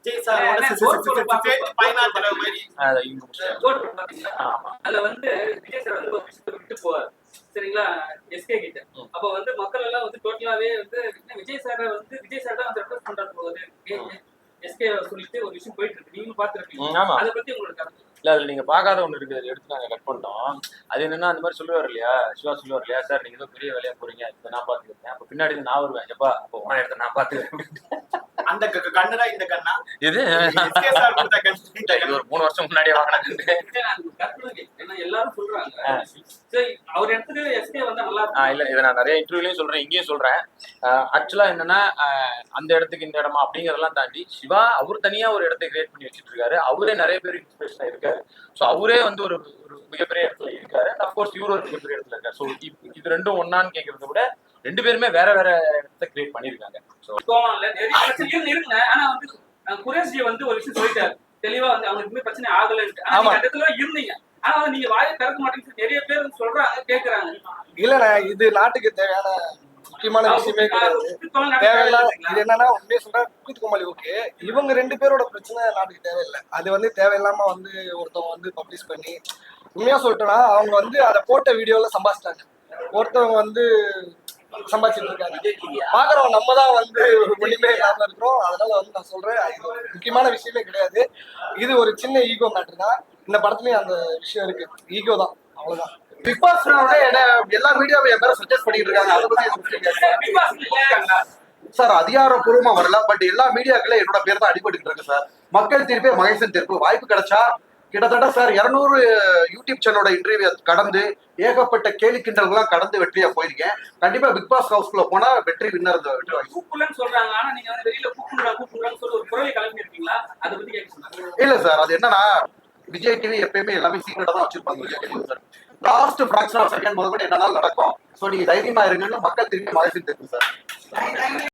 விஜய் சாரோட பைனான் தடவை மாதிரி அதுல வந்து விஜய் சார் வந்து ஒரு விஷயத்தை விட்டு போவார் சரிங்களா எஸ்கே கிட்ட. அப்ப வந்து மக்கள் எல்லாம் வந்து டோட்டலாவே வந்து விஜய் சார் தான் வந்து ரெப்ரஸ் பண்றது போகுது எஸ்கே சொல்லிட்டு ஒரு விஷயம் போயிட்டு இருக்கு. நீங்க பாத்துருக்கீங்க, அதை பத்தி உங்களோட கருத்து? இல்ல அதுல நீங்க பாக்காத ஒண்ணு இருக்கு, அதை எடுத்து நாங்க கட் பண்ணிட்டோம். அது என்னன்னா அந்த மாதிரி சொல்லுவார் இல்லையா, சிவா சொல்லுவார் இல்லையா, சார் நீங்க ஏதோ பெரிய வேலையா போறீங்க, இதை நான் பாத்துக்கிறேன், அப்ப பின்னாடி நான் வருவேன், எப்பா அப்போ உன இடத்த நான் பாத்துக்கிறேன். அந்த கண்ணுடா இந்த கண்ணா இது இது ஒரு 3 வருஷம் முன்னாடியே வாங்கினது. எல்லாரும் சொல்றாங்க அவர் இடத்துக்கு எஸ்கே வந்தா நல்லா இல்ல இதை நான் நிறைய இன்டர்வியூலயும் சொல்றேன், இங்கேயும் சொல்றேன். ஆக்சுவலா என்னன்னா அந்த இடத்துக்கு இந்த இடமா அப்படிங்கறதெல்லாம் தாண்டி சிவா அவர் தனியா ஒரு இடத்தை கிரியேட் பண்ணி வச்சிட்டு இருக்காரு. அவரே நிறைய பேர் இன்ஸ்பிரேஷனா இருக்காரு. ஸோ அவரே வந்து ஒரு மிகப்பெரிய இடத்துல இருக்காரு. அப்கோர்ஸ் இவரு ஒரு மிகப்பெரிய இடத்துல இருக்காரு. ஸோ இது ரெண்டும் ஒன்னான்னு கேட்கறத விட ரெண்டு பேருமே வேற வேற இடத்த கிரியேட் பண்ணிருக்காங்க. இருக்குங்க. ஆனா வந்து குரேஷி வந்து ஒரு விஷயம் சொல்லிட்டாரு தெளிவா, வந்து அவங்களுக்கு பிரச்சனை ஆகலன்னு இருந்தீங்க. ஆனா வந்து நீங்க வாயை திறக்க மாட்டேங்குது நிறைய பேர் சொல்றாங்க, கேக்குறாங்க. இல்லண்ணே, இது நாட்டுக்கு தேவையான முக்கியமான விஷயமே கிடையாது. தேவையில்லாத இது என்னன்னா உண்மையை சொல்ற கூத்துக்குமாலி ஓகே, இவங்க 2 பேரோட பிரச்சனை நாட்டுக்கு தேவையில்லை. அது வந்து தேவையில்லாம வந்து ஒருத்தவங்க வந்து பப்ளிஷ் பண்ணி, உண்மையா சொல்லிட்டோம்னா அவங்க வந்து அதை போட்ட வீடியோல சம்பாதிச்சிட்டாங்க. ஒருத்தவங்க வந்து சம்பாதிச்சுட்டு இருக்காங்க, பாக்குறவங்க நம்ம தான் வந்து ஒண்ணுமே இல்லாம இருக்கிறோம். அதனால வந்து நான் சொல்றேன், இது முக்கியமான விஷயமே கிடையாது. இது ஒரு சின்ன ஈகோ மேட்டர் தான். இந்த படத்துலயும் அந்த விஷயம் இருக்கு, ஈகோ தான், அவ்வளவுதான். பிக் பாஸ் எல்லா மீடியாவும் என் பேரை சஜஸ்ட் பண்ணிட்டு இருக்காங்க. அதை பத்தி சார் அதிகாரப்பூர்வமா வரல, பட் எல்லா மீடியாக்களும் என்னோட பேர் தான் அடிபட்டு இருக்கு சார். மக்கள் தீர்ப்பே மகேசன் தீர்ப்பு. வாய்ப்பு கிடைச்சா கிட்டத்தட்ட சார் 200 யூடியூப் சேனலோட இன்டர்வியூ கடந்து ஏகப்பட்ட கேலி கிண்டல்கள்லாம் கடந்து வெற்றியா போயிருக்கேன். கண்டிப்பா பிக் பாஸ் ஹவுஸ்குள்ள போனா வெற்றி வின்னர் சொல்றாங்க. ஆனா நீங்க வந்து வெளியில கூப்பிடுறான்னு சொல்லி ஒரு குரலை கிளம்பி இருக்கீங்களா? அதை பத்தி கேட்க இல்ல சார், அது என்னன்னா விஜய் டிவி எப்பயுமே எல்லாமே சீக்கிரட்டா தான் வச்சிருப்பாங்க. Vijay TV sir last fraction of second முதல்ல என்னன்னா நடக்கும். ஸோ நீங்க தைரியமா இருங்கன்னு மக்கள் திரும்பி மகேசன் தெரியும் சார்.